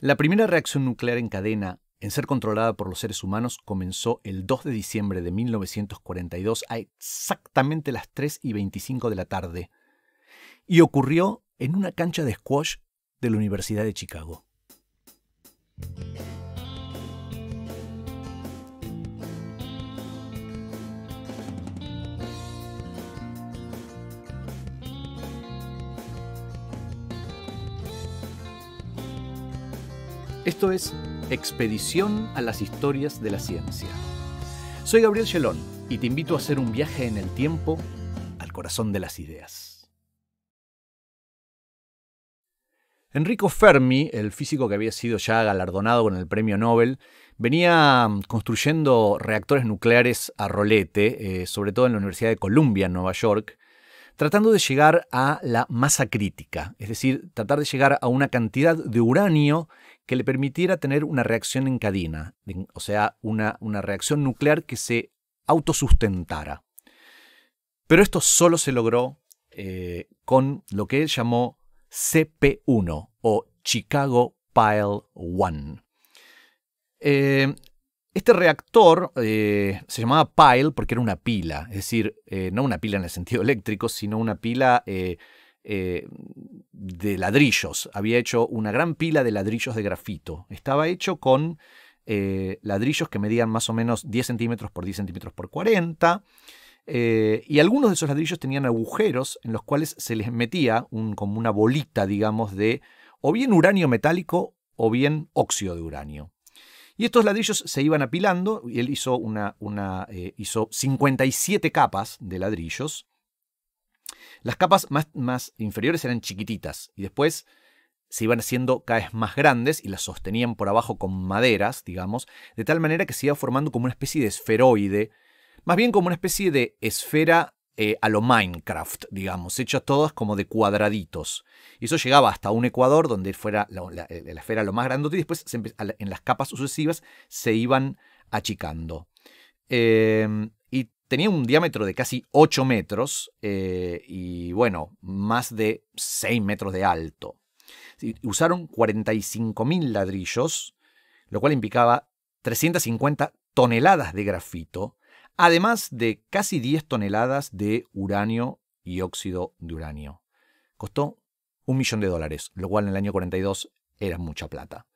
La primera reacción nuclear en cadena en ser controlada por los seres humanos comenzó el 2 de diciembre de 1942 a exactamente las 3:25 de la tarde y ocurrió en una cancha de squash de la Universidad de Chicago. Esto es Expedición a las Historias de la Ciencia. Soy Gabriel Chelón y te invito a hacer un viaje en el tiempo al corazón de las ideas. Enrico Fermi, el físico que había sido ya galardonado con el premio Nobel, venía construyendo reactores nucleares a rolete, sobre todo en la Universidad de Columbia, en Nueva York, tratando de llegar a la masa crítica, es decir, tratar de llegar a una cantidad de uranio que le permitiera tener una reacción en cadena, o sea, una reacción nuclear que se autosustentara. Pero esto solo se logró con lo que él llamó CP1 o Chicago Pile 1. Este reactor se llamaba pile porque era una pila, es decir, no una pila en el sentido eléctrico, sino una pila de ladrillos. Había hecho una gran pila de ladrillos de grafito. Estaba hecho con ladrillos que medían más o menos 10 centímetros por 10 centímetros por 40. Y algunos de esos ladrillos tenían agujeros en los cuales se les metía como una bolita, digamos, de o bien uranio metálico o bien óxido de uranio. Y estos ladrillos se iban apilando y él hizo, hizo 57 capas de ladrillos. Las capas más inferiores eran chiquititas y después se iban haciendo cada vez más grandes y las sostenían por abajo con maderas, digamos, de tal manera que se iba formando como una especie de esferoide, más bien como una especie de esfera a lo Minecraft, digamos, hecha todas como de cuadraditos. Y eso llegaba hasta un ecuador donde fuera la esfera lo más grandota y después en las capas sucesivas se iban achicando. Y tenía un diámetro de casi 8 metros y, bueno, más de 6 metros de alto. Usaron 45.000 ladrillos, lo cual implicaba 350 toneladas de grafito, además de casi 10 toneladas de uranio y óxido de uranio. Costó $1 millón, lo cual en el año 42 era mucha plata.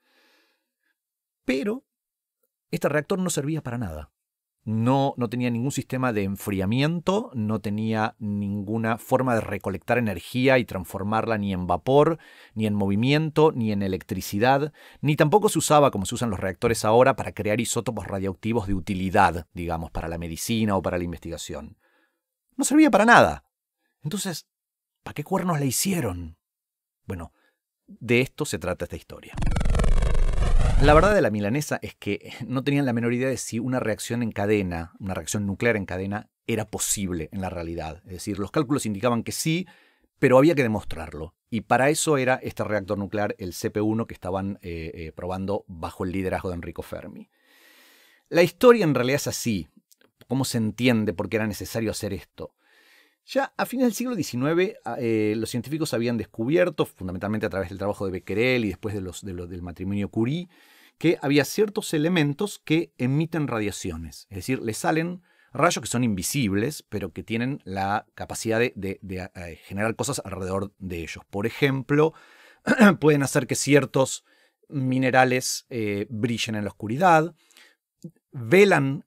Pero este reactor no servía para nada. No tenía ningún sistema de enfriamiento, no tenía ninguna forma de recolectar energía y transformarla ni en vapor, ni en movimiento, ni en electricidad, ni tampoco se usaba, como se usan los reactores ahora, para crear isótopos radioactivos de utilidad, digamos, para la medicina o para la investigación. No servía para nada. Entonces, ¿para qué cuernos la hicieron? Bueno, de esto se trata esta historia. La verdad de la milanesa es que no tenían la menor idea de si una reacción en cadena, una reacción nuclear en cadena, era posible en la realidad. Es decir, los cálculos indicaban que sí, pero había que demostrarlo. Y para eso era este reactor nuclear, el CP1, que estaban probando bajo el liderazgo de Enrico Fermi. La historia en realidad es así. ¿Cómo se entiende por qué era necesario hacer esto? Ya a fines del siglo XIX, los científicos habían descubierto, fundamentalmente a través del trabajo de Becquerel y después del matrimonio Curie, que había ciertos elementos que emiten radiaciones. Es decir, les salen rayos que son invisibles, pero que tienen la capacidad de generar cosas alrededor de ellos. Por ejemplo, pueden hacer que ciertos minerales brillen en la oscuridad, velan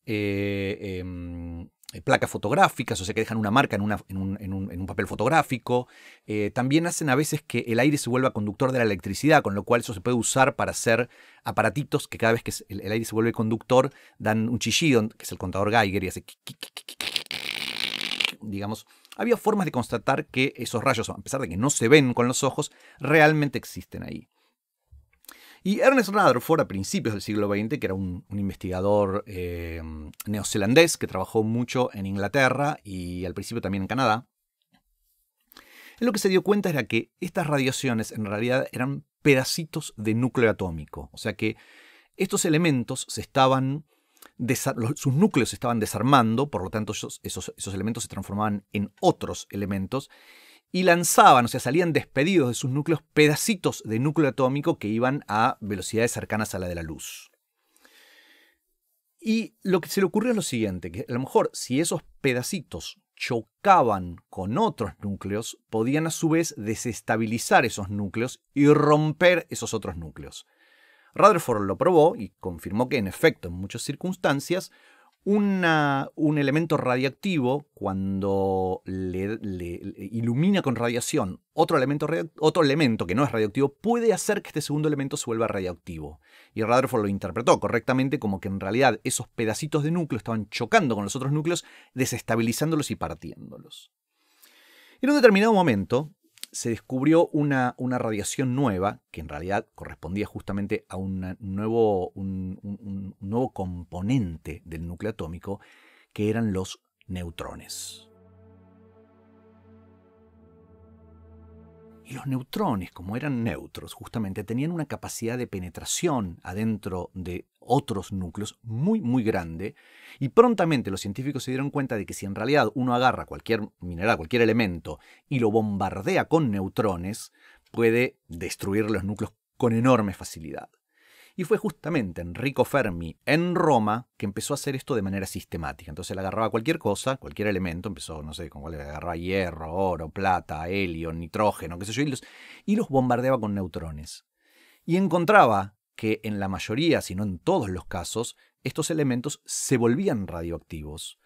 placas fotográficas, o sea que dejan una marca en un papel fotográfico. También hacen a veces que el aire se vuelva conductor de la electricidad, con lo cual eso se puede usar para hacer aparatitos que cada vez que el aire se vuelve conductor dan un chillido, que es el contador Geiger, y hace... Digamos, había formas de constatar que esos rayos, a pesar de que no se ven con los ojos, realmente existen ahí. Y Ernest Rutherford, a principios del siglo XX, que era un investigador neozelandés que trabajó mucho en Inglaterra y al principio también en Canadá, él lo que se dio cuenta era que estas radiaciones en realidad eran pedacitos de núcleo atómico. O sea que estos elementos sus núcleos se estaban desarmando, por lo tanto esos elementos se transformaban en otros elementos y lanzaban, o sea, salían despedidos de sus núcleos pedacitos de núcleo atómico que iban a velocidades cercanas a la de la luz. Y lo que se le ocurrió es lo siguiente, que a lo mejor si esos pedacitos chocaban con otros núcleos, podían a su vez desestabilizar esos núcleos y romper esos otros núcleos. Rutherford lo probó y confirmó que en efecto, en muchas circunstancias, un elemento radiactivo, cuando le ilumina con radiación otro elemento que no es radioactivo, puede hacer que este segundo elemento se vuelva radioactivo. Y Rutherford lo interpretó correctamente como que en realidad esos pedacitos de núcleo estaban chocando con los otros núcleos, desestabilizándolos y partiéndolos. En un determinado momento se descubrió una radiación nueva, que en realidad correspondía justamente a un nuevo componente del núcleo atómico, que eran los neutrones. Y los neutrones, como eran neutros, justamente tenían una capacidad de penetración adentro de otros núcleos muy, muy grande. Y prontamente los científicos se dieron cuenta de que si en realidad uno agarra cualquier mineral, cualquier elemento, y lo bombardea con neutrones, puede destruir los núcleos con enorme facilidad. Y fue justamente Enrico Fermi en Roma que empezó a hacer esto de manera sistemática. Entonces él agarraba cualquier cosa, cualquier elemento, empezó, no sé, con cuál agarraba hierro, oro, plata, helio, nitrógeno, qué sé yo, y los bombardeaba con neutrones. Y encontraba que en la mayoría, si no en todos los casos, estos elementos se volvían radioactivos,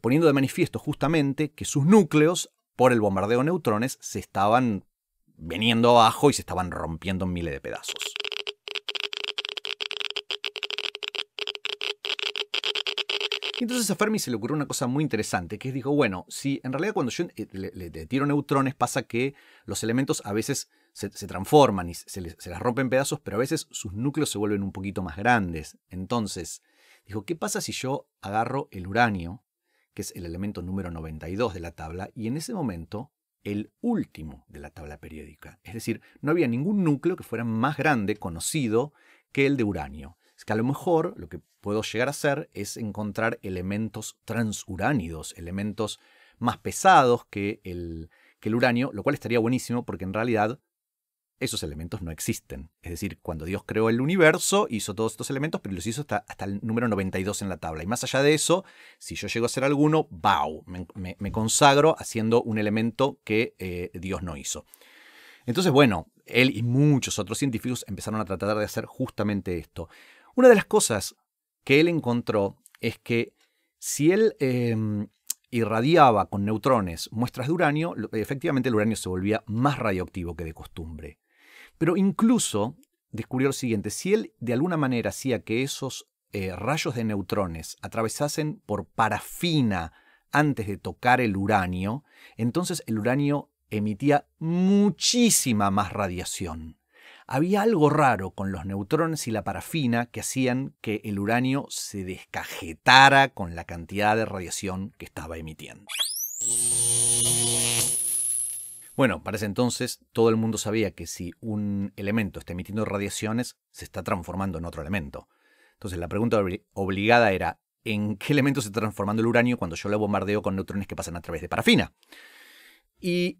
poniendo de manifiesto justamente que sus núcleos, por el bombardeo de neutrones, se estaban viniendo abajo y se estaban rompiendo en miles de pedazos. Y entonces a Fermi se le ocurrió una cosa muy interesante, que es, dijo, bueno, si en realidad cuando yo le tiro neutrones pasa que los elementos a veces se transforman y se las rompen en pedazos, pero a veces sus núcleos se vuelven un poquito más grandes. Entonces, dijo, ¿qué pasa si yo agarro el uranio, que es el elemento número 92 de la tabla, y en ese momento el último de la tabla periódica? Es decir, no había ningún núcleo que fuera más grande, conocido, que el de uranio. Es que a lo mejor lo que puedo llegar a hacer es encontrar elementos transuránidos, elementos más pesados que el uranio, lo cual estaría buenísimo porque en realidad esos elementos no existen. Es decir, cuando Dios creó el universo, hizo todos estos elementos, pero los hizo hasta el número 92 en la tabla. Y más allá de eso, si yo llego a hacer alguno, ¡bau! Me consagro haciendo un elemento que Dios no hizo. Entonces, bueno, él y muchos otros científicos empezaron a tratar de hacer justamente esto. Una de las cosas que él encontró es que si él irradiaba con neutrones muestras de uranio, efectivamente el uranio se volvía más radioactivo que de costumbre. Pero incluso descubrió lo siguiente, si él de alguna manera hacía que esos rayos de neutrones atravesasen por parafina antes de tocar el uranio, entonces el uranio emitía muchísima más radiación. Había algo raro con los neutrones y la parafina que hacían que el uranio se descajetara con la cantidad de radiación que estaba emitiendo. Bueno, para ese entonces todo el mundo sabía que si un elemento está emitiendo radiaciones, se está transformando en otro elemento. Entonces la pregunta obligada era, ¿en qué elemento se está transformando el uranio cuando yo lo bombardeo con neutrones que pasan a través de parafina? Y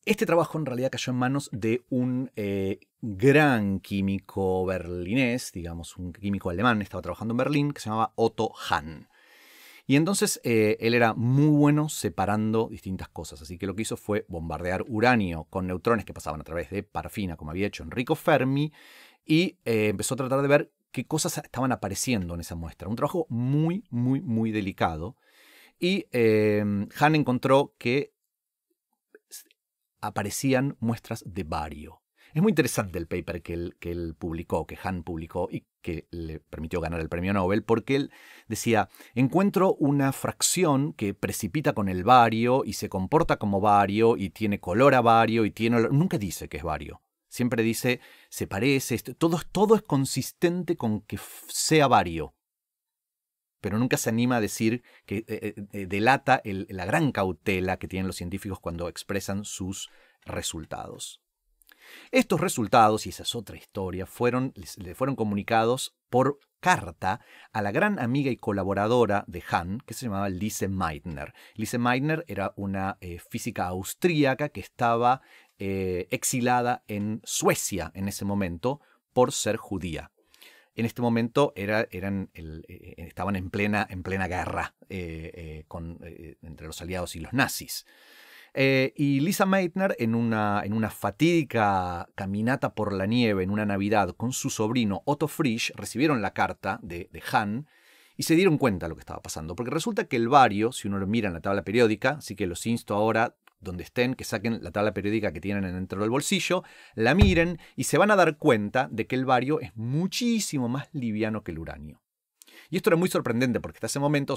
este trabajo en realidad cayó en manos de un gran químico berlinés, digamos un químico alemán, estaba trabajando en Berlín, que se llamaba Otto Hahn. Y entonces él era muy bueno separando distintas cosas, así que lo que hizo fue bombardear uranio con neutrones que pasaban a través de parafina, como había hecho Enrico Fermi, y empezó a tratar de ver qué cosas estaban apareciendo en esa muestra. Un trabajo muy, muy, muy delicado. Y Hahn encontró que aparecían muestras de bario. Es muy interesante el paper que él publicó, que Hahn publicó y que le permitió ganar el premio Nobel, porque él decía, encuentro una fracción que precipita con el bario y se comporta como bario y tiene color a bario y tiene... Nunca dice que es bario. Siempre dice, se parece, todo es consistente con que sea bario. Pero nunca se anima a decir que delata la gran cautela que tienen los científicos cuando expresan sus resultados. Estos resultados, y esa es otra historia, le fueron comunicados por carta a la gran amiga y colaboradora de Hahn, que se llamaba Lise Meitner. Lise Meitner era una física austríaca que estaba exilada en Suecia en ese momento por ser judía. En este momento estaban en plena guerra entre los aliados y los nazis. Y Lise Meitner, en una fatídica caminata por la nieve en una Navidad con su sobrino Otto Frisch, recibieron la carta de Hahn y se dieron cuenta de lo que estaba pasando. Porque resulta que el bario, si uno lo mira en la tabla periódica, así que los insto ahora, donde estén, que saquen la tabla periódica que tienen dentro del bolsillo, la miren y se van a dar cuenta de que el bario es muchísimo más liviano que el uranio. Y esto era muy sorprendente porque hasta ese momento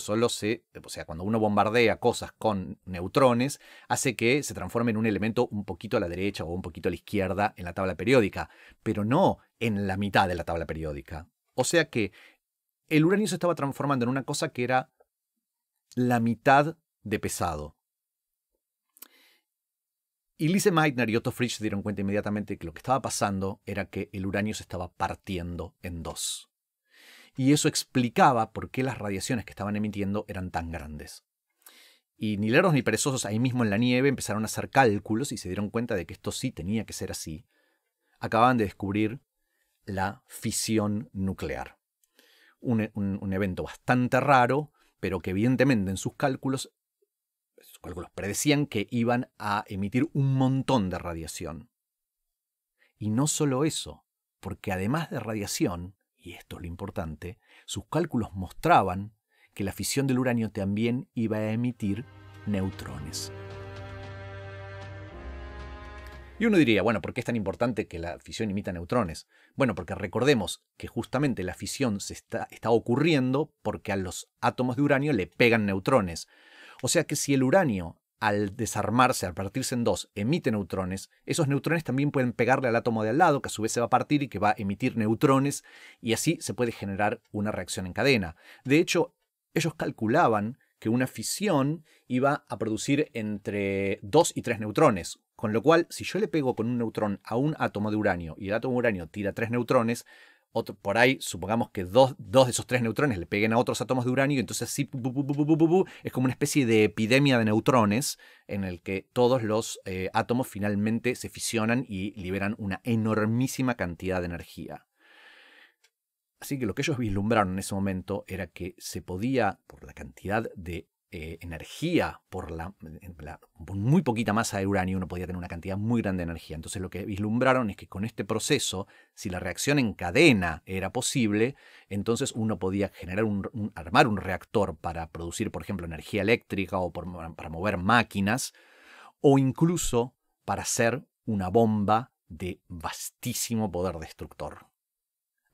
cuando uno bombardea cosas con neutrones, hace que se transforme en un elemento un poquito a la derecha o un poquito a la izquierda en la tabla periódica, pero no en la mitad de la tabla periódica. O sea que el uranio se estaba transformando en una cosa que era la mitad de pesado. Y Lise Meitner y Otto Frisch se dieron cuenta inmediatamente que lo que estaba pasando era que el uranio se estaba partiendo en dos. Y eso explicaba por qué las radiaciones que estaban emitiendo eran tan grandes. Y ni lerdos ni perezosos ahí mismo en la nieve empezaron a hacer cálculos y se dieron cuenta de que esto sí tenía que ser así. Acababan de descubrir la fisión nuclear. Un evento bastante raro, pero que evidentemente en sus cálculos predecían que iban a emitir un montón de radiación. Y no solo eso, porque además de radiación, y esto es lo importante, sus cálculos mostraban que la fisión del uranio también iba a emitir neutrones. Y uno diría, bueno, ¿por qué es tan importante que la fisión emita neutrones? Bueno, porque recordemos que justamente la fisión está ocurriendo porque a los átomos de uranio le pegan neutrones. O sea que si el uranio, al desarmarse, al partirse en dos, emite neutrones, esos neutrones también pueden pegarle al átomo de al lado, que a su vez se va a partir y que va a emitir neutrones, y así se puede generar una reacción en cadena. De hecho, ellos calculaban que una fisión iba a producir entre 2 y 3 neutrones, con lo cual, si yo le pego con un neutrón a un átomo de uranio y el átomo de uranio tira 3 neutrones, por ahí, supongamos que dos de esos 3 neutrones le peguen a otros átomos de uranio, y entonces sí, es como una especie de epidemia de neutrones en el que todos los átomos finalmente se fisionan y liberan una enormísima cantidad de energía. Así que lo que ellos vislumbraron en ese momento era que se podía, por la cantidad de energía, por muy poquita masa de uranio, uno podía tener una cantidad muy grande de energía. Entonces lo que vislumbraron es que con este proceso, si la reacción en cadena era posible, entonces uno podía generar armar un reactor para producir, por ejemplo, energía eléctrica o para mover máquinas, o incluso para hacer una bomba de vastísimo poder destructor.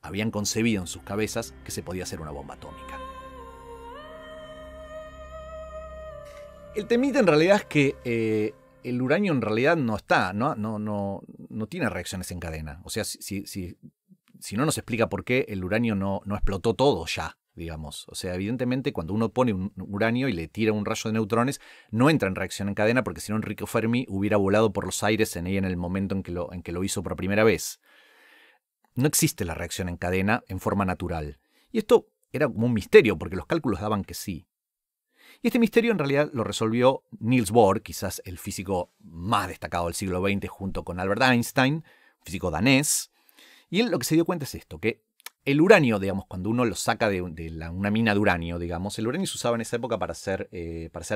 Habían concebido en sus cabezas que se podía hacer una bomba atómica. El temita en realidad es que el uranio en realidad no tiene reacciones en cadena. O sea, si no nos explica por qué el uranio no explotó todo ya, digamos. O sea, evidentemente cuando uno pone un uranio y le tira un rayo de neutrones, no entra en reacción en cadena, porque si no Enrico Fermi hubiera volado por los aires en el momento en que lo hizo por primera vez. No existe la reacción en cadena en forma natural. Y esto era como un misterio, porque los cálculos daban que sí. Y este misterio en realidad lo resolvió Niels Bohr, quizás el físico más destacado del siglo XX junto con Albert Einstein, físico danés. Y él lo que se dio cuenta es esto, que el uranio, digamos, cuando uno lo saca de una mina de uranio, digamos, el uranio se usaba en esa época para hacer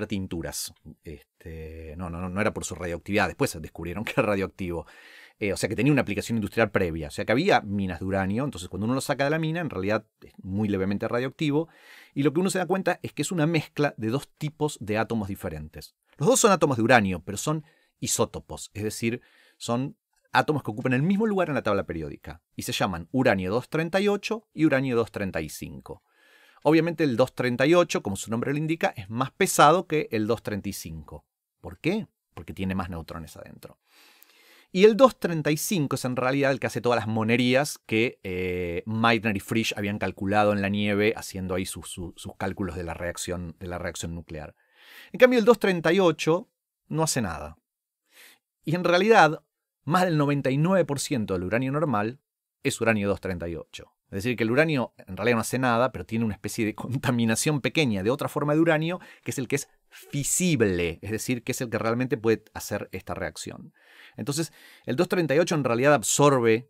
tinturas. No era por su radioactividad, después descubrieron que era radioactivo. O sea que tenía una aplicación industrial previa. O sea que había minas de uranio, entonces cuando uno lo saca de la mina, en realidad es muy levemente radioactivo. Y lo que uno se da cuenta es que es una mezcla de dos tipos de átomos diferentes. Los dos son átomos de uranio, pero son isótopos, es decir, son átomos que ocupan el mismo lugar en la tabla periódica. Y se llaman uranio 238 y uranio 235. Obviamente el 238, como su nombre lo indica, es más pesado que el 235. ¿Por qué? Porque tiene más neutrones adentro. Y el 235 es en realidad el que hace todas las monerías que Meitner y Frisch habían calculado en la nieve, haciendo ahí sus cálculos de la reacción nuclear. En cambio, el 238 no hace nada. Y en realidad, más del 99% del uranio normal es uranio 238. Es decir, que el uranio en realidad no hace nada, pero tiene una especie de contaminación pequeña de otra forma de uranio, que es el que es fisible, es decir, que es el que realmente puede hacer esta reacción. Entonces, el 238 en realidad absorbe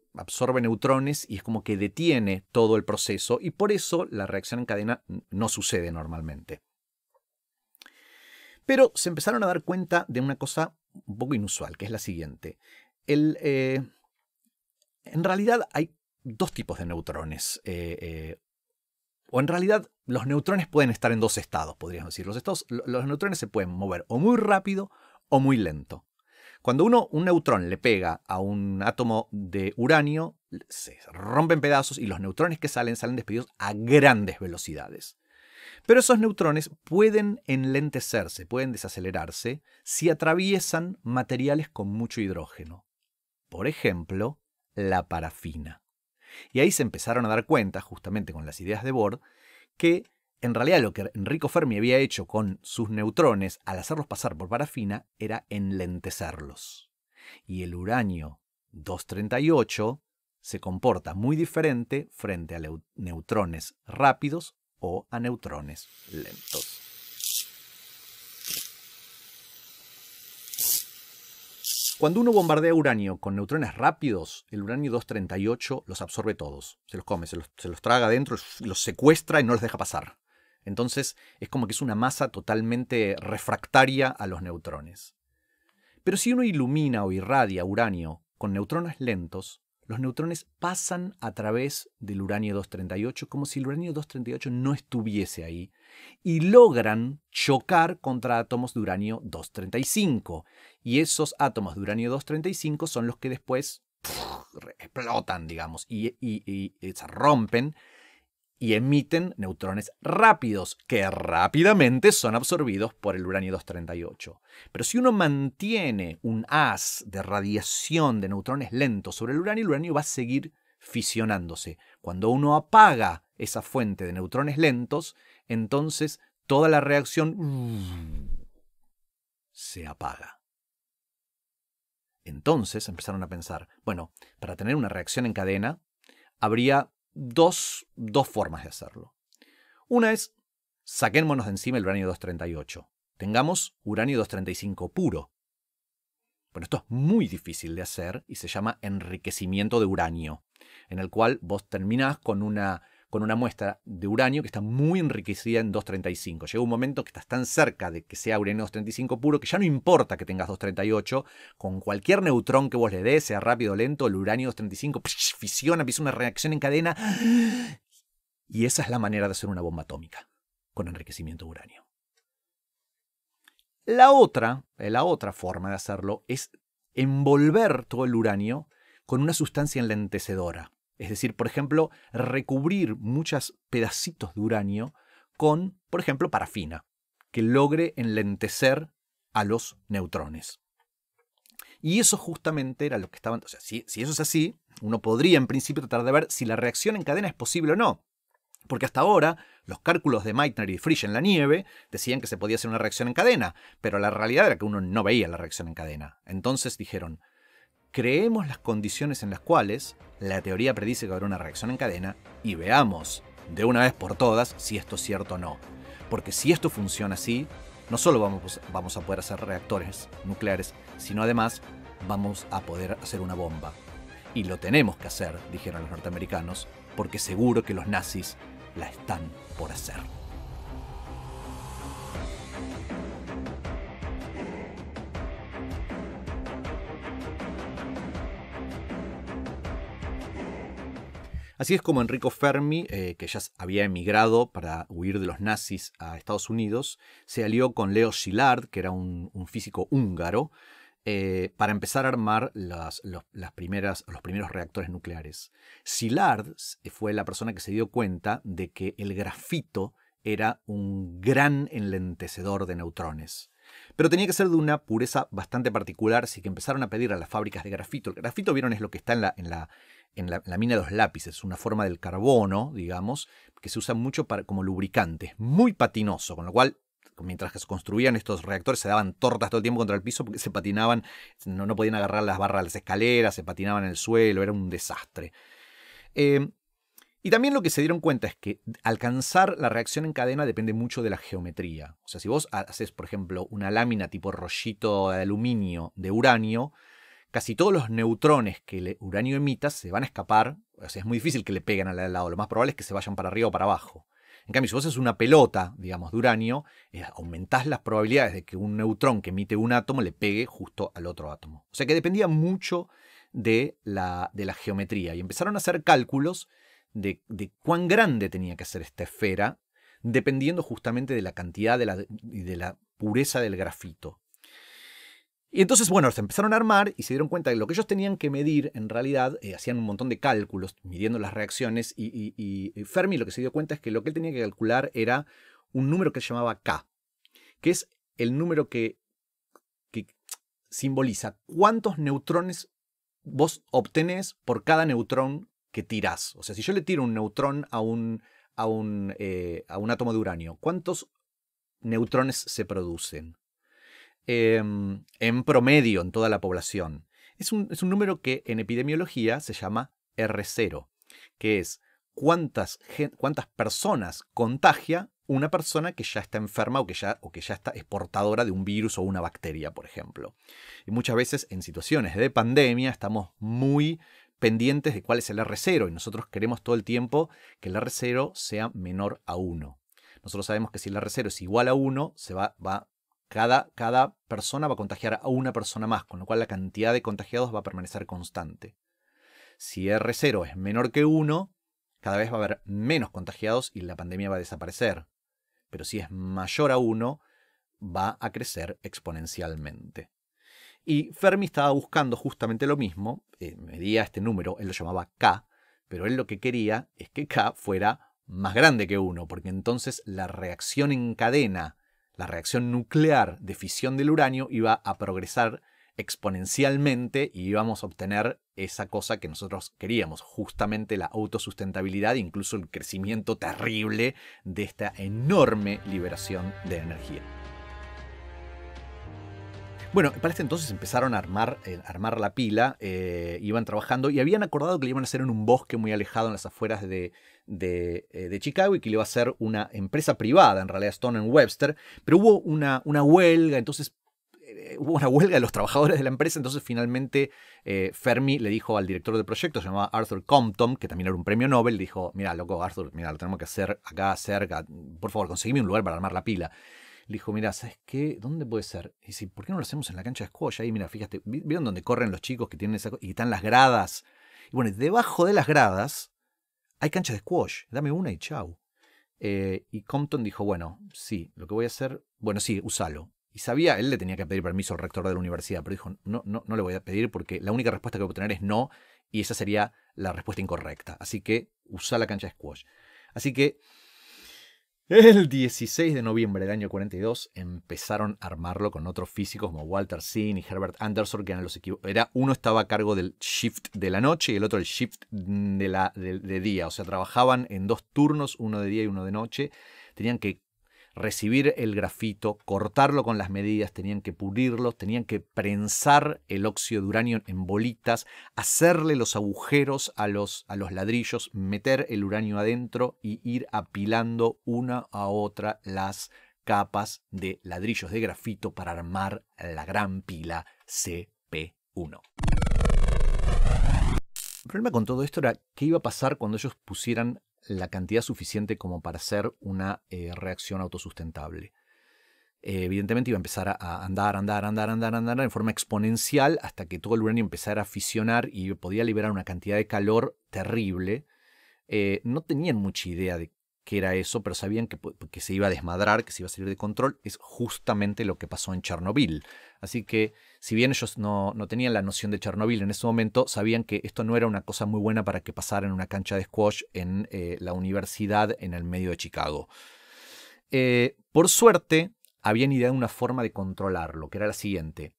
neutrones y es como que detiene todo el proceso, y por eso la reacción en cadena no sucede normalmente. Pero se empezaron a dar cuenta de una cosa un poco inusual, que es la siguiente. En realidad hay dos tipos de neutrones. O en realidad los neutrones pueden estar en dos estados, podríamos decir. Los neutrones se pueden mover o muy rápido o muy lento. Cuando un neutrón le pega a un átomo de uranio, se rompe en pedazos y los neutrones que salen despedidos a grandes velocidades. Pero esos neutrones pueden enlentecerse, pueden desacelerarse si atraviesan materiales con mucho hidrógeno. Por ejemplo, la parafina. Y ahí se empezaron a dar cuenta, justamente con las ideas de Bohr, que en realidad lo que Enrico Fermi había hecho con sus neutrones al hacerlos pasar por parafina era enlentecerlos. Y el uranio 238 se comporta muy diferente frente a neutrones rápidos o a neutrones lentos. Cuando uno bombardea uranio con neutrones rápidos, el uranio 238 los absorbe todos. Se los come, se los traga adentro, los secuestra y no los deja pasar. Entonces es como que es una masa totalmente refractaria a los neutrones. Pero si uno ilumina o irradia uranio con neutrones lentos, los neutrones pasan a través del uranio 238 como si el uranio 238 no estuviese ahí y logran chocar contra átomos de uranio 235. Y esos átomos de uranio 235 son los que después explotan, digamos, y se rompen y emiten neutrones rápidos, que rápidamente son absorbidos por el uranio 238. Pero si uno mantiene un haz de radiación de neutrones lentos sobre el uranio va a seguir fisionándose. Cuando uno apaga esa fuente de neutrones lentos, entonces toda la reacción se apaga. Entonces empezaron a pensar, bueno, para tener una reacción en cadena, habría dos formas de hacerlo. Una es, saquémonos de encima el uranio 238. Tengamos uranio 235 puro. Bueno, esto es muy difícil de hacer y se llama enriquecimiento de uranio, en el cual vos terminás con una muestra de uranio que está muy enriquecida en 235. Llega un momento que estás tan cerca de que sea uranio 235 puro que ya no importa que tengas 238. Con cualquier neutrón que vos le des, sea rápido o lento, el uranio 235 fisiona, empieza una reacción en cadena. Y esa es la manera de hacer una bomba atómica, con enriquecimiento de uranio. La otra forma de hacerlo es envolver todo el uranio con una sustancia enlentecedora. Es decir, por ejemplo, recubrir muchos pedacitos de uranio con, por ejemplo, parafina, que logre enlentecer a los neutrones. Y eso justamente era lo que estaban... O sea, si eso es así, uno podría en principio tratar de ver si la reacción en cadena es posible o no. Porque hasta ahora, los cálculos de Meitner y Frisch en la nieve decían que se podía hacer una reacción en cadena, pero la realidad era que uno no veía la reacción en cadena. Entonces dijeron, creemos las condiciones en las cuales la teoría predice que habrá una reacción en cadena y veamos de una vez por todas si esto es cierto o no. Porque si esto funciona así, no solo vamos a poder hacer reactores nucleares, sino además vamos a poder hacer una bomba. Y lo tenemos que hacer, dijeron los norteamericanos, porque seguro que los nazis la están por hacer. Así es como Enrico Fermi, que ya había emigrado para huir de los nazis a Estados Unidos, se alió con Leo Szilard, que era un físico húngaro, para empezar a armar los primeros reactores nucleares. Szilard fue la persona que se dio cuenta de que el grafito era un gran enlentecedor de neutrones. Pero tenía que ser de una pureza bastante particular, así que empezaron a pedir a las fábricas de grafito. El grafito, vieron, es lo que está en la mina de los lápices, una forma del carbono, digamos, que se usa mucho como lubricante. Muy patinoso, con lo cual mientras que se construían estos reactores, se daban tortas todo el tiempo contra el piso porque se patinaban, no podían agarrar las barras de las escaleras, se patinaban en el suelo, era un desastre. Y también lo que se dieron cuenta es que alcanzar la reacción en cadena depende mucho de la geometría. O sea, si vos haces, por ejemplo, una lámina tipo rollito de aluminio de uranio, casi todos los neutrones que el uranio emita se van a escapar. O sea, es muy difícil que le peguen al lado. Lo más probable es que se vayan para arriba o para abajo. En cambio, si vos haces una pelota, digamos, de uranio, aumentás las probabilidades de que un neutrón que emite un átomo le pegue justo al otro átomo. O sea que dependía mucho de la geometría. Y empezaron a hacer cálculos de cuán grande tenía que ser esta esfera, dependiendo justamente de la cantidad y de la pureza del grafito. Y entonces, bueno, se empezaron a armar y se dieron cuenta de que lo que ellos tenían que medir, en realidad, hacían un montón de cálculos, midiendo las reacciones, y Fermi lo que se dio cuenta es que lo que él tenía que calcular era un número que se llamaba K, que es el número que simboliza cuántos neutrones vos obtenés por cada neutrón que tirás. O sea, si yo le tiro un neutrón a un átomo de uranio, ¿cuántos neutrones se producen? En promedio en toda la población. Es un número que en epidemiología se llama R0, que es cuántas personas contagia una persona que ya está enferma o que ya es portadora de un virus o una bacteria, por ejemplo. Y muchas veces en situaciones de pandemia estamos muy pendientes de cuál es el R0 y nosotros queremos todo el tiempo que el R0 sea menor a 1. Nosotros sabemos que si el R0 es igual a 1, cada persona va a contagiar a una persona más, con lo cual la cantidad de contagiados va a permanecer constante. Si R0 es menor que 1, cada vez va a haber menos contagiados y la pandemia va a desaparecer. Pero si es mayor a 1, va a crecer exponencialmente. Y Fermi estaba buscando justamente lo mismo, medía este número, él lo llamaba K, pero él lo que quería es que K fuera más grande que 1, porque entonces la reacción en cadena, la reacción nuclear de fisión del uranio iba a progresar exponencialmente y íbamos a obtener esa cosa que nosotros queríamos, justamente la autosustentabilidad e incluso el crecimiento terrible de esta enorme liberación de energía. Bueno, para este entonces empezaron a armar la pila, iban trabajando y habían acordado que lo iban a hacer en un bosque muy alejado en las afueras de Chicago y que le iba a hacer una empresa privada, en realidad Stone Webster, pero hubo una huelga, entonces hubo una huelga de los trabajadores de la empresa, entonces finalmente Fermi le dijo al director del proyecto, se llamaba Arthur Compton, que también era un premio Nobel, dijo, mira, loco, Arthur, mira, lo tenemos que hacer acá cerca, por favor, conseguime un lugar para armar la pila. Le dijo, mira, ¿sabes qué? ¿Dónde puede ser? Y dice, ¿por qué no lo hacemos en la cancha de squash? Ahí, mira, fíjate, ¿vieron dónde corren los chicos que tienen esa cosa? Y están las gradas. Y bueno, debajo de las gradas hay cancha de squash. Dame una y chau. Y Compton dijo, bueno, sí, lo que voy a hacer, bueno, sí, úsalo. Y sabía, él le tenía que pedir permiso al rector de la universidad, pero dijo, no le voy a pedir porque la única respuesta que voy a obtener es no, y esa sería la respuesta incorrecta. Así que usa la cancha de squash. Así que el 16 de noviembre del año 42 empezaron a armarlo con otros físicos como Walter Zinn y Herbert Anderson, que eran los equipos. Uno estaba a cargo del shift de la noche y el otro el shift de día. O sea, trabajaban en 2 turnos, uno de día y uno de noche. Tenían que recibir el grafito, cortarlo con las medidas, tenían que pulirlo, tenían que prensar el óxido de uranio en bolitas, hacerle los agujeros a los ladrillos, meter el uranio adentro y ir apilando una a otra las capas de ladrillos de grafito para armar la gran pila CP1. El problema con todo esto era qué iba a pasar cuando ellos pusieran la cantidad suficiente como para hacer una reacción autosustentable. Evidentemente iba a empezar a andar en forma exponencial hasta que todo el uranio empezara a fisionar y podía liberar una cantidad de calor terrible. No tenían mucha idea de qué era eso, pero sabían que se iba a desmadrar, que se iba a salir de control. Es justamente lo que pasó en Chernobyl. Así que, si bien ellos no tenían la noción de Chernobyl en ese momento, sabían que esto no era una cosa muy buena para que pasara en una cancha de squash en la universidad en el medio de Chicago. Por suerte, habían ideado una forma de controlarlo, que era la siguiente.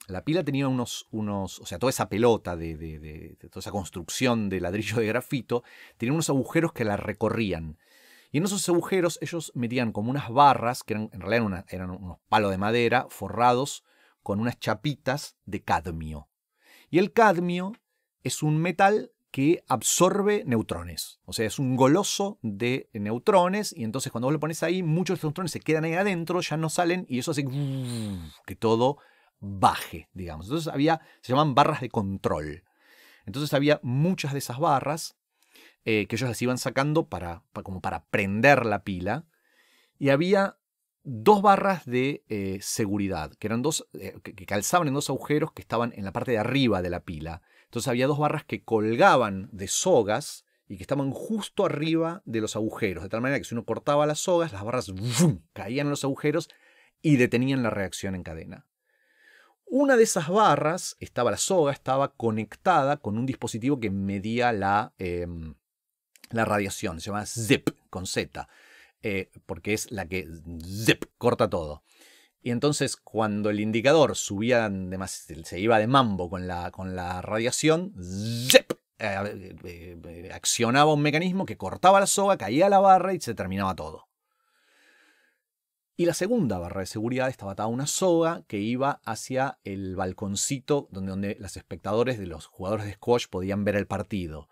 La pila tenía o sea, toda esa pelota de toda esa construcción de ladrillo de grafito, tenía unos agujeros que la recorrían. Y en esos agujeros ellos metían como unas barras, que en realidad eran unos palos de madera forrados con unas chapitas de cadmio. Y el cadmio es un metal que absorbe neutrones. O sea, es un goloso de neutrones y entonces cuando vos lo pones ahí, muchos de estos neutrones se quedan ahí adentro, ya no salen y eso hace que todo baje, digamos. Entonces se llaman barras de control. Entonces había muchas de esas barras que ellos las iban sacando como para prender la pila. Y había 2 barras de seguridad, que eran que calzaban en 2 agujeros que estaban en la parte de arriba de la pila. Entonces había 2 barras que colgaban de sogas y que estaban justo arriba de los agujeros, de tal manera que si uno cortaba las sogas, las barras caían en los agujeros y detenían la reacción en cadena. Una de esas barras, la soga estaba conectada con un dispositivo que medía la radiación, se llama ZIP, con Z. Porque es la que zip, corta todo. Y entonces cuando el indicador se iba de mambo con la radiación, zip, accionaba un mecanismo que cortaba la soga, caía la barra y se terminaba todo. Y la segunda barra de seguridad estaba atada a una soga que iba hacia el balconcito donde los espectadores de los jugadores de squash podían ver el partido.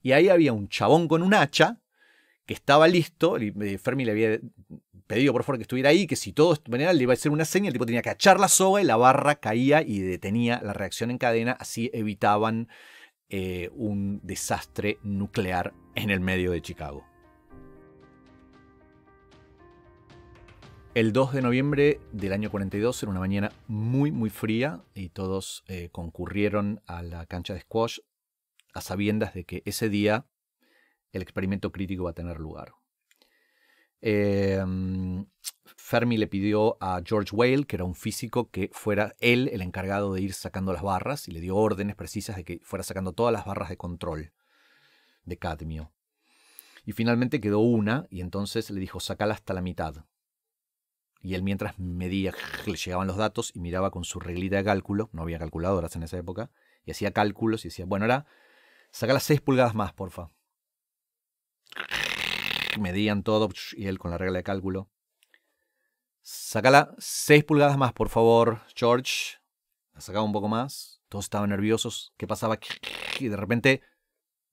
Y ahí había un chabón con un hacha que estaba listo. Fermi le había pedido por favor que estuviera ahí, que si todo venía le iba a hacer una seña, el tipo tenía que echar la soga y la barra caía y detenía la reacción en cadena, así evitaban un desastre nuclear en el medio de Chicago. El 2 de noviembre del año 42 era una mañana muy muy fría y todos concurrieron a la cancha de squash a sabiendas de que ese día el experimento crítico va a tener lugar. Fermi le pidió a George Whale, que era un físico, que fuera él el encargado de ir sacando las barras y le dio órdenes precisas de que fuera sacando todas las barras de control de cadmio. Y finalmente quedó una y entonces le dijo, sacala hasta la mitad. Y él mientras medía, le llegaban los datos y miraba con su reglita de cálculo, no había calculadoras en esa época, y hacía cálculos y decía, bueno, ahora sacala 6 pulgadas más, porfa. Medían todo y él con la regla de cálculo. Sácala 6 pulgadas más, por favor, George. La sacaba un poco más. Todos estaban nerviosos. ¿Qué pasaba? Y de repente,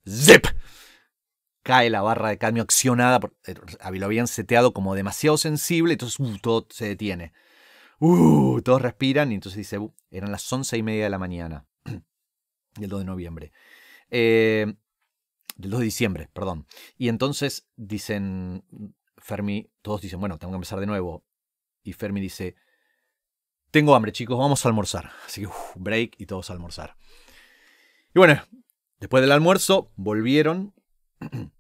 ¡zip! Cae la barra de cadmio accionada. Lo habían seteado como demasiado sensible, entonces todo se detiene. Todos respiran y entonces dice, eran las 11:30 de la mañana del 2 de noviembre. Del 2 de diciembre, perdón. Y entonces dicen, Fermi, todos dicen, bueno, tengo que empezar de nuevo. Y Fermi dice, tengo hambre, chicos, vamos a almorzar. Así que, break y todos a almorzar. Y bueno, después del almuerzo, volvieron, obviamente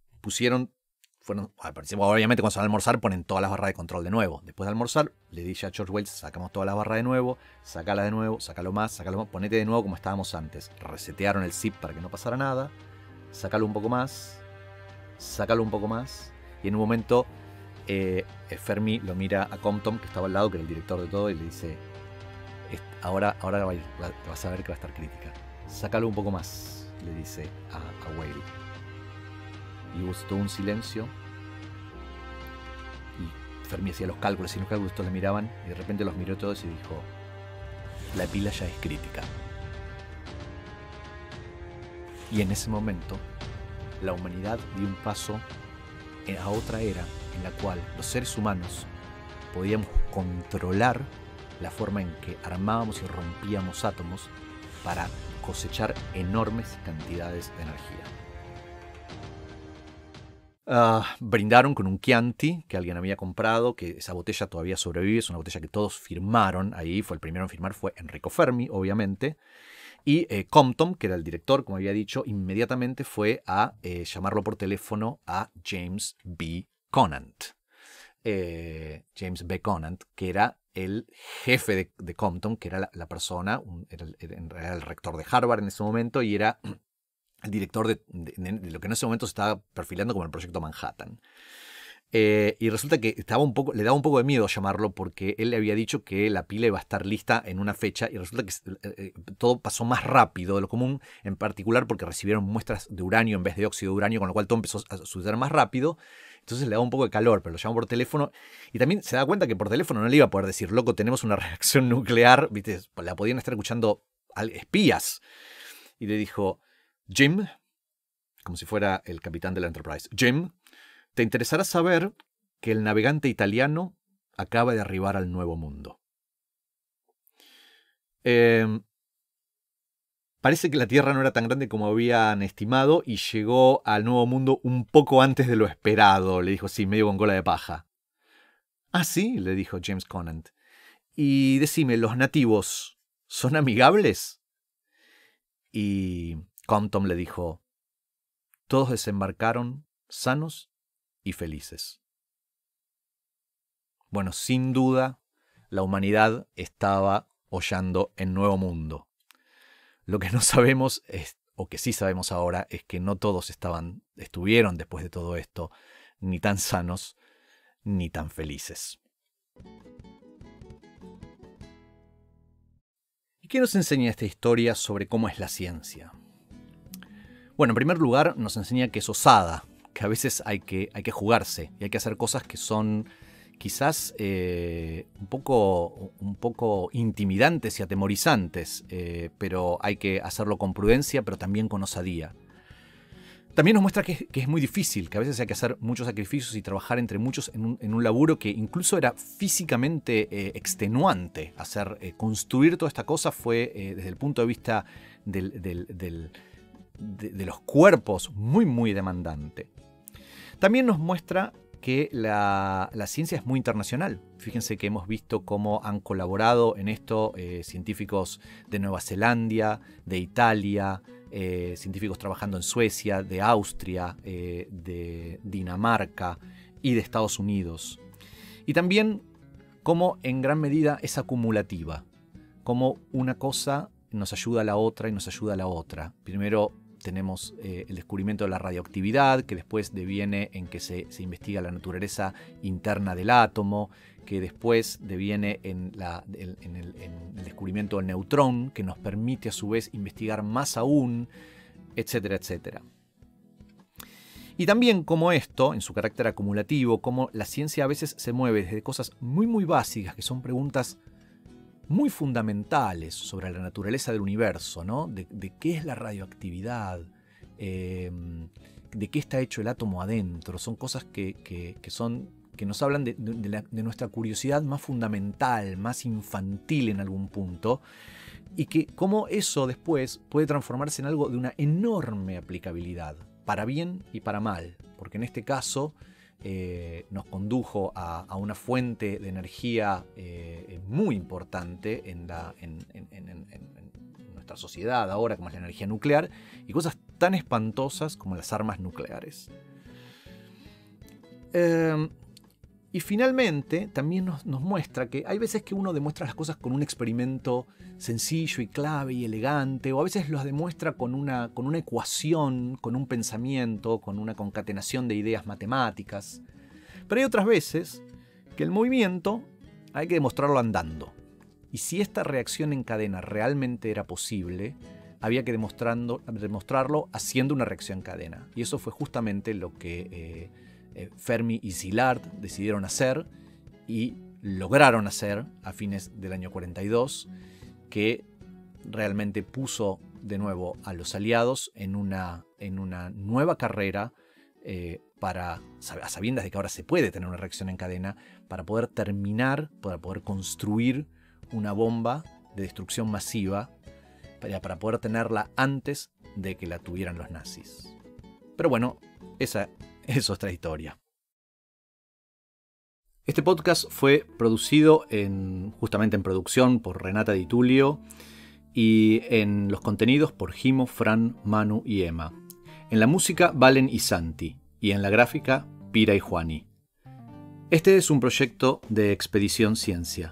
cuando se van a almorzar ponen todas las barras de control de nuevo. Después de almorzar, le dije a George Whale, sacamos todas las barras de nuevo, sácala de nuevo, sácalo más, ponete de nuevo como estábamos antes. Resetearon el zip para que no pasara nada. Sácalo un poco más, y en un momento Fermi lo mira a Compton, que estaba al lado, que era el director de todo, y le dice, ahora vas a ver que va a estar crítica. Sácalo un poco más, le dice a Whale. Y hubo todo un silencio, y Fermi hacía los cálculos, y los cálculos todos le miraban, y de repente los miró todos y dijo, la pila ya es crítica. Y en ese momento, la humanidad dio un paso a otra era en la cual los seres humanos podíamos controlar la forma en que armábamos y rompíamos átomos para cosechar enormes cantidades de energía. Brindaron con un Chianti que alguien había comprado, que esa botella todavía sobrevive, es una botella que todos firmaron ahí, el primero en firmar fue Enrico Fermi, obviamente. Y Compton, que era el director, como había dicho, inmediatamente fue a llamarlo por teléfono a James B. Conant. James B. Conant, que era el jefe de Compton, que era la persona, era el rector de Harvard en ese momento y era el director de lo que en ese momento se estaba perfilando como el proyecto Manhattan. Y resulta que le daba un poco de miedo llamarlo porque él le había dicho que la pila iba a estar lista en una fecha y resulta que todo pasó más rápido de lo común, en particular porque recibieron muestras de uranio en vez de óxido de uranio, con lo cual todo empezó a suceder más rápido. Entonces le daba un poco de calor, pero lo llamó por teléfono y también se da cuenta que por teléfono no le iba a poder decir, loco, tenemos una reacción nuclear, ¿viste? La podían estar escuchando espías. Y le dijo, Jim, como si fuera el capitán de la Enterprise, Jim, te interesará saber que el navegante italiano acaba de arribar al Nuevo Mundo. Parece que la Tierra no era tan grande como habían estimado y llegó al Nuevo Mundo un poco antes de lo esperado, le dijo, sí, medio con cola de paja. Ah, sí, le dijo James Conant. Y decime, ¿los nativos son amigables? Y Compton le dijo, todos desembarcaron sanos y felices. Bueno, sin duda, la humanidad estaba hollando en Nuevo Mundo. Lo que no sabemos, o que sí sabemos ahora, es que no todos estuvieron después de todo esto, ni tan sanos, ni tan felices. ¿Y qué nos enseña esta historia sobre cómo es la ciencia? Bueno, en primer lugar, nos enseña que es osada, que a veces hay que jugarse y hay que hacer cosas que son quizás un poco intimidantes y atemorizantes, pero hay que hacerlo con prudencia, pero también con osadía. También nos muestra que es muy difícil, que a veces hay que hacer muchos sacrificios y trabajar entre muchos en un laburo que incluso era físicamente extenuante. Construir toda esta cosa fue, desde el punto de vista de los cuerpos, muy, muy demandante. También nos muestra que la ciencia es muy internacional. Fíjense que hemos visto cómo han colaborado en esto científicos de Nueva Zelanda, de Italia, científicos trabajando en Suecia, de Austria, de Dinamarca y de Estados Unidos. Y también cómo en gran medida es acumulativa, cómo una cosa nos ayuda a la otra y nos ayuda a la otra. Primero tenemos el descubrimiento de la radioactividad, que después deviene en que se investiga la naturaleza interna del átomo, que después deviene en el descubrimiento del neutrón, que nos permite a su vez investigar más aún, etcétera, etcétera. Y también como esto, en su carácter acumulativo, como la ciencia a veces se mueve desde cosas muy muy básicas, que son preguntas muy fundamentales sobre la naturaleza del universo, ¿no? De qué es la radioactividad, de qué está hecho el átomo adentro. Son cosas que nos hablan de nuestra curiosidad más fundamental, más infantil en algún punto, y que cómo eso después puede transformarse en algo de una enorme aplicabilidad, para bien y para mal, porque en este caso nos condujo a una fuente de energía muy importante en nuestra sociedad ahora, como es la energía nuclear, y cosas tan espantosas como las armas nucleares. Y finalmente también nos muestra que hay veces que uno demuestra las cosas con un experimento sencillo y clave y elegante, o a veces los demuestra con una ecuación, con un pensamiento, con una concatenación de ideas matemáticas. Pero hay otras veces que el movimiento hay que demostrarlo andando. Y si esta reacción en cadena realmente era posible, había que demostrarlo haciendo una reacción en cadena. Y eso fue justamente lo que Fermi y Szilard decidieron hacer y lograron hacer a fines del año 42, que realmente puso de nuevo a los aliados en una nueva carrera a sabiendas de que ahora se puede tener una reacción en cadena, para poder construir una bomba de destrucción masiva, para poder tenerla antes de que la tuvieran los nazis. Pero bueno, esa es otra historia. Este podcast fue producido justamente en producción por Renata Di Tullio y en los contenidos por Jimo, Fran, Manu y Emma. En la música, Valen y Santi, y en la gráfica, Pira y Juani. Este es un proyecto de Expedición Ciencia.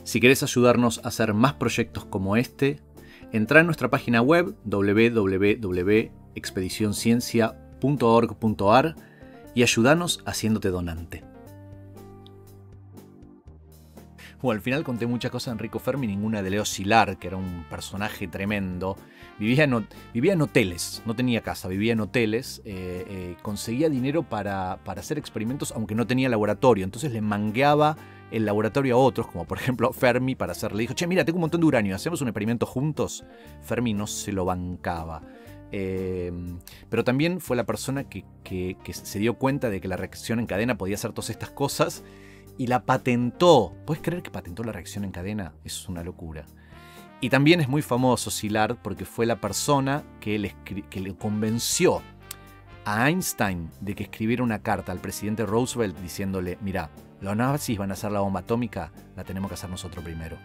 Si querés ayudarnos a hacer más proyectos como este, entra en nuestra página web www.expedicionciencia.org.ar y ayúdanos haciéndote donante. Bueno, al final conté muchas cosas de Enrico Fermi, ninguna de Leo Szilard, que era un personaje tremendo. Vivía en hoteles, no tenía casa, vivía en hoteles, conseguía dinero para hacer experimentos, aunque no tenía laboratorio. Entonces le mangueaba el laboratorio a otros, como por ejemplo Fermi, para hacerle. Le dijo, che, mira, tengo un montón de uranio, ¿hacemos un experimento juntos? Fermi no se lo bancaba. Pero también fue la persona que se dio cuenta de que la reacción en cadena podía hacer todas estas cosas y la patentó. ¿Puedes creer que patentó la reacción en cadena? Es una locura. Y también es muy famoso Szilard porque fue la persona que le convenció a Einstein de que escribiera una carta al presidente Roosevelt diciéndole, mira, los nazis van a hacer la bomba atómica, la tenemos que hacer nosotros primero.